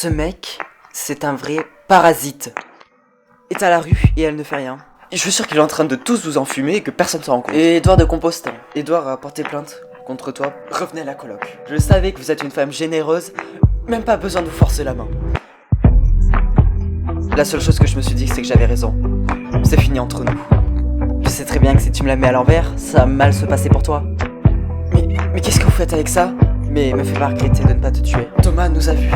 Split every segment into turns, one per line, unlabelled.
Ce mec, c'est un vrai parasite. Est à la rue et elle ne fait rien.
Je suis sûr qu'il est en train de tous vous enfumer et que personne ne s'en rend compte.
Et Edouard de Compostelle. Edouard a porté plainte contre toi. Revenez à la coloc. Je savais que vous êtes une femme généreuse. Même pas besoin de vous forcer la main. La seule chose que je me suis dit, c'est que j'avais raison. C'est fini entre nous. Je sais très bien que si tu me la mets à l'envers, ça va mal se passer pour toi. Mais qu'est-ce que vous faites avec ça? Mais me fais pas regretter de ne pas te tuer. Thomas nous a vus.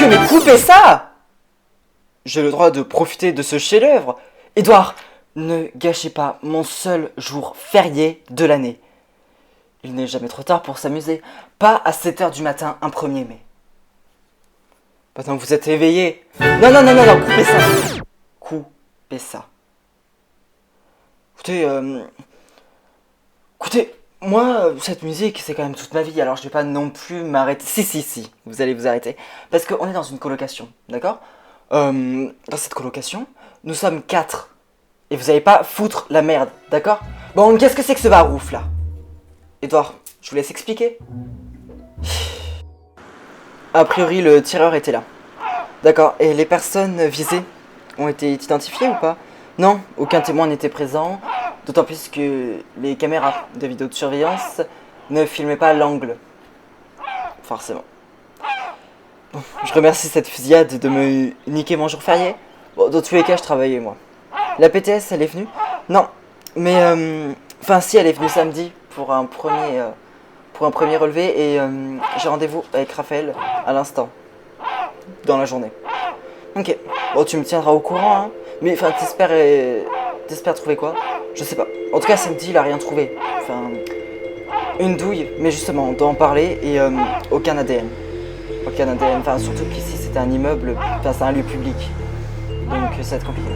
Mais coupez ça! J'ai le droit de profiter de ce chef-d'œuvre. Edouard, ne gâchez pas mon seul jour férié de l'année. Il n'est jamais trop tard pour s'amuser. Pas à 7h du matin, un 1er mai. Maintenant que vous êtes éveillé. Non, coupez ça. Coupez ça. Écoutez, moi, cette musique, c'est quand même toute ma vie, alors je vais pas non plus m'arrêter. Si, vous allez vous arrêter. Parce qu'on est dans une colocation, d'accord? Dans cette colocation, nous sommes 4. Et vous allez pas foutre la merde, d'accord? Bon, qu'est-ce que c'est que ce barouf, là? Edouard, je vous laisse expliquer. A priori, le tireur était là. D'accord, et les personnes visées ont été identifiées ou pas? Non, aucun témoin n'était présent. D'autant plus que les caméras de vidéosurveillance ne filmaient pas l'angle. Forcément. Bon, je remercie cette fusillade de me niquer mon jour férié. Bon, dans tous les cas, je travaillais moi. La PTS, elle est venue? Non, mais enfin si, elle est venue samedi pour un premier relevé et j'ai rendez-vous avec Raphaël à l'instant, dans la journée. Ok, bon, tu me tiendras au courant, hein. Mais enfin, t'espères trouver quoi? Je sais pas. En tout cas, samedi, il a rien trouvé. Enfin, une douille, mais justement, on doit en parler et aucun ADN. Aucun ADN, enfin, surtout qu'ici, c'était un immeuble, enfin, c'est un lieu public. Donc, ça va être compliqué.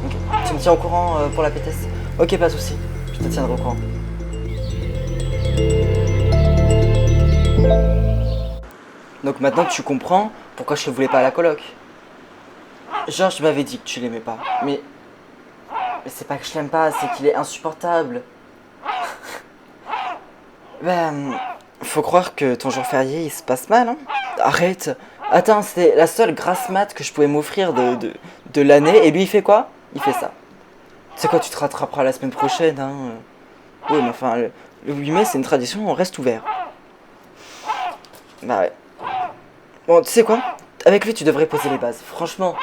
Ok, tu me tiens au courant pour la PTS? Ok, pas de soucis, je te tiendrai au courant. Donc maintenant, tu comprends pourquoi je te voulais pas à la coloc. Georges m'avait dit que tu l'aimais pas, mais c'est pas que je l'aime pas, c'est qu'il est insupportable. Ben, faut croire que ton jour férié, il se passe mal, hein. Arrête. Attends, c'était la seule grasse mat que je pouvais m'offrir de l'année, et lui, il fait quoi? Il fait ça. Tu sais quoi, tu te rattraperas la semaine prochaine, hein. Oui, mais enfin, le 8 mai, c'est une tradition, on reste ouvert. Bah ouais. Bon, tu sais quoi? Avec lui, tu devrais poser les bases. Franchement,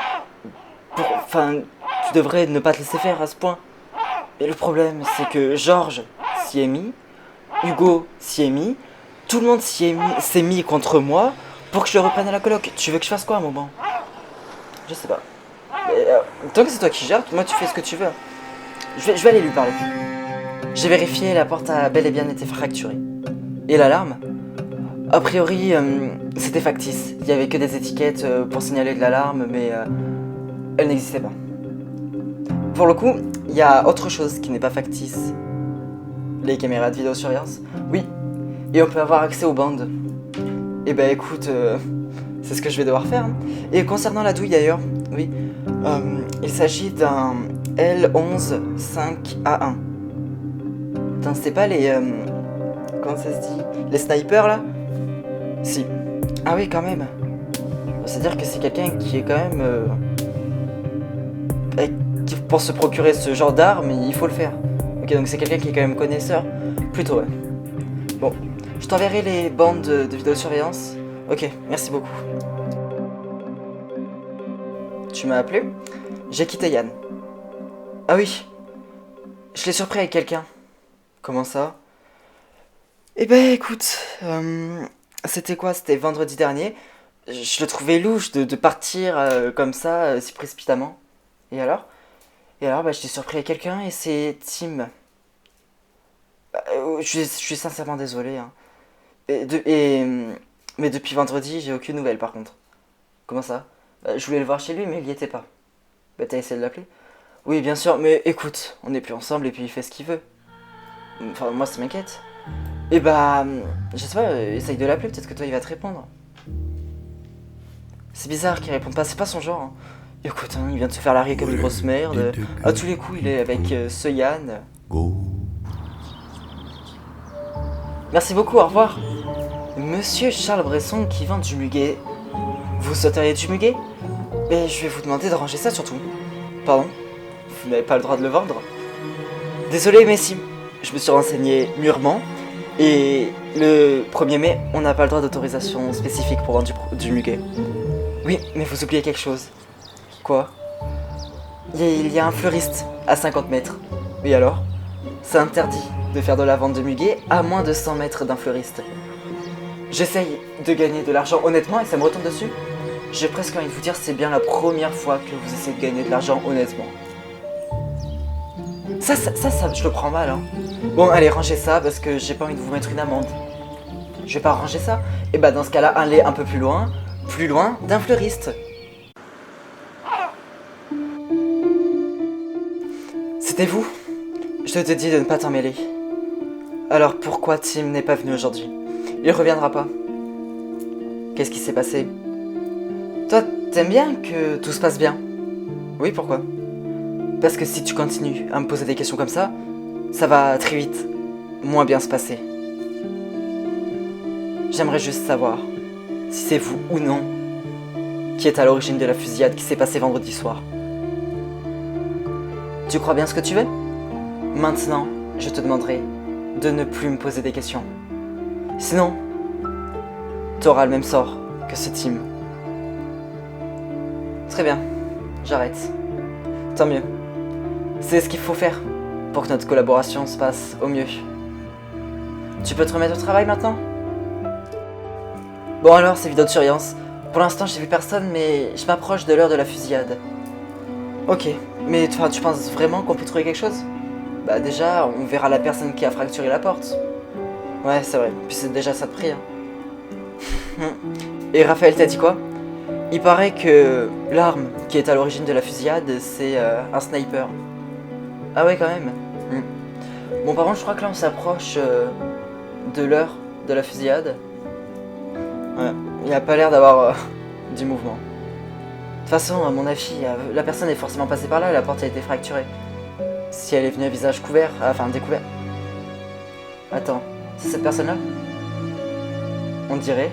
enfin, tu devrais ne pas te laisser faire à ce point. Et le problème, c'est que Georges s'y est mis, Hugo s'y est mis, tout le monde s'est mis contre moi pour que je le reprenne à la coloc. Tu veux que je fasse quoi à un moment? Je sais pas. Mais, tant que c'est toi qui gères, moi tu fais ce que tu veux. Je vais aller lui parler. J'ai vérifié, la porte a bel et bien été fracturée. Et l'alarme? A priori, c'était factice. Il y avait que des étiquettes pour signaler de l'alarme, mais elles n'existaient pas. Pour le coup, il y a autre chose qui n'est pas factice. Les caméras de vidéosurveillance. Oui, et on peut avoir accès aux bandes. Et bah écoute, c'est ce que je vais devoir faire. Hein. Et concernant la douille d'ailleurs, oui, il s'agit d'un L11-5A1. Putain, c'est pas les... comment ça se dit? Les snipers là? Si. Ah oui, quand même. C'est-à-dire que c'est quelqu'un qui est quand même... pour se procurer ce genre d'arme, il faut le faire. Ok, donc c'est quelqu'un qui est quand même connaisseur. Plutôt, ouais. Bon, je t'enverrai les bandes de vidéosurveillance. Ok, merci beaucoup. Tu m'as appelé? J'ai quitté Yann. Ah oui, je l'ai surpris avec quelqu'un. Comment ça? Eh ben écoute, c'était quoi? C'était vendredi dernier. Je le trouvais louche de partir comme ça, si précipitamment. Et alors? Et alors, bah, je t'ai surpris avec quelqu'un et c'est Tim. Je suis sincèrement désolé. Hein. Mais depuis vendredi, j'ai aucune nouvelle par contre. Comment ça? Je voulais le voir chez lui, mais il y était pas. Bah, t'as essayé de l'appeler? Oui, bien sûr, mais écoute, on n'est plus ensemble et puis il fait ce qu'il veut. Enfin, moi, ça m'inquiète. Et bah, je sais pas, essaye de l'appeler, peut-être que toi, il va te répondre. C'est bizarre qu'il réponde pas, c'est pas son genre. Hein. Écoute, hein, il vient de se faire larguer comme une grosse merde. À tous les coups, il est avec ce Yann. Merci beaucoup, au revoir. Monsieur Charles Bresson qui vend du muguet. Vous souhaiteriez du muguet? Mais je vais vous demander de ranger ça surtout. Pardon? Vous n'avez pas le droit de le vendre? Désolé, mais si. Je me suis renseigné mûrement. Et le 1er mai, on n'a pas le droit d'autorisation spécifique pour vendre du muguet. Oui, mais vous oubliez quelque chose. Quoi? Il y a un fleuriste à 50 mètres. Oui alors? C'est interdit de faire de la vente de muguet à moins de 100 mètres d'un fleuriste. J'essaye de gagner de l'argent honnêtement et ça me retombe dessus. J'ai presque envie de vous dire c'est bien la première fois que vous essayez de gagner de l'argent honnêtement. Ça, je le prends mal, hein. Bon, allez, rangez ça parce que j'ai pas envie de vous mettre une amende. Je vais pas ranger ça? Et bah dans ce cas-là, allez un peu plus loin d'un fleuriste. C'était vous? Je te dis de ne pas t'en mêler. Alors pourquoi Tim n'est pas venu aujourd'hui? Il reviendra pas. Qu'est-ce qui s'est passé? Toi, t'aimes bien que tout se passe bien? Oui, pourquoi? Parce que si tu continues à me poser des questions comme ça va très vite moins bien se passer. J'aimerais juste savoir si c'est vous ou non qui êtes à l'origine de la fusillade qui s'est passée vendredi soir. Tu crois bien ce que tu veux? Maintenant, je te demanderai de ne plus me poser des questions. Sinon, t'auras le même sort que ce Tim. Très bien, j'arrête. Tant mieux. C'est ce qu'il faut faire pour que notre collaboration se passe au mieux. Tu peux te remettre au travail maintenant? Bon alors, c'est vidéo de surveillance. Pour l'instant, j'ai vu personne, mais je m'approche de l'heure de la fusillade. Ok, mais tu penses vraiment qu'on peut trouver quelque chose? Bah déjà, on verra la personne qui a fracturé la porte. Ouais, c'est vrai, puis c'est déjà ça de prix. Hein. Et Raphaël t'a dit quoi? Il paraît que l'arme qui est à l'origine de la fusillade, c'est un sniper. Ah ouais, quand même. Bon, par contre, je crois que là, on s'approche de l'heure de la fusillade. Ouais, il n'y a pas l'air d'avoir du mouvement. De toute façon, à mon avis, la personne est forcément passée par là et la porte a été fracturée. Si elle est venue à visage couvert, enfin découvert. Attends, c'est cette personne-là? On dirait.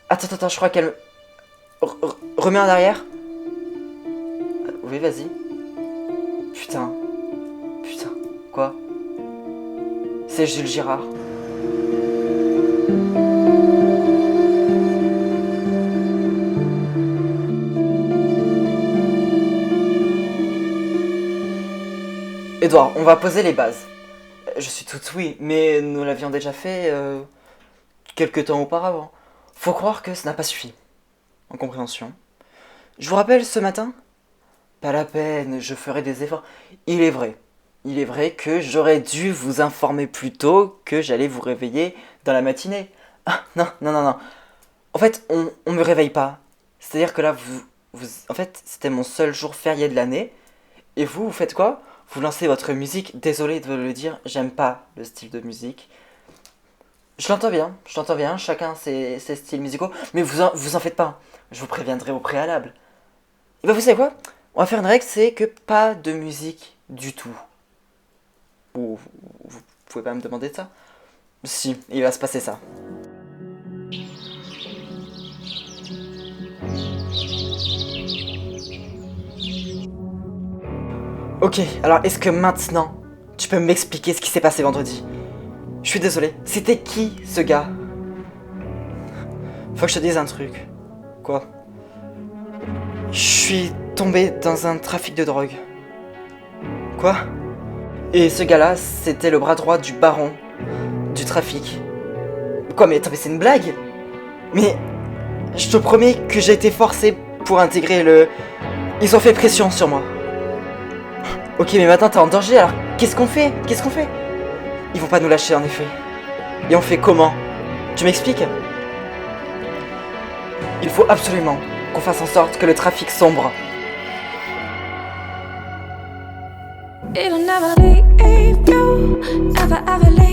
Attends, je crois qu'elle... Remets en arrière. Oui, vas-y. Putain. Quoi? C'est Jules Girard. Edouard, on va poser les bases. Je suis tout oui, mais nous l'avions déjà fait quelques temps auparavant. Faut croire que ça n'a pas suffi. En compréhension. Je vous rappelle ce matin? Pas la peine, je ferai des efforts. Il est vrai que j'aurais dû vous informer plus tôt que j'allais vous réveiller dans la matinée. Ah, non, non, non, non. En fait, on me réveille pas. C'est-à-dire que là, en fait, c'était mon seul jour férié de l'année. Et vous faites quoi? Vous lancez votre musique. Désolé de le dire, j'aime pas le style de musique. Je l'entends bien, chacun ses styles musicaux. Mais vous en faites pas. Je vous préviendrai au préalable. Et bah, vous savez quoi? On va faire une règle, c'est que pas de musique du tout. Ou vous pouvez pas me demander de ça? Si, il va se passer ça. Ok, alors est-ce que maintenant, tu peux m'expliquer ce qui s'est passé vendredi? Je suis désolé, c'était qui ce gars? Faut que je te dise un truc. Quoi? Je suis tombé dans un trafic de drogue. Quoi? Et ce gars-là, c'était le bras droit du baron du trafic. Quoi, mais attends, mais c'est une blague? Mais je te promets que j'ai été forcé pour intégrer le... Ils ont fait pression sur moi. Ok, mais maintenant t'es en danger, alors qu'est-ce qu'on fait? Qu'est-ce qu'on fait? Ils vont pas nous lâcher en effet. Et on fait comment? Tu m'expliques? Il faut absolument qu'on fasse en sorte que le trafic sombre.
It'll never leave you, ever, ever leave.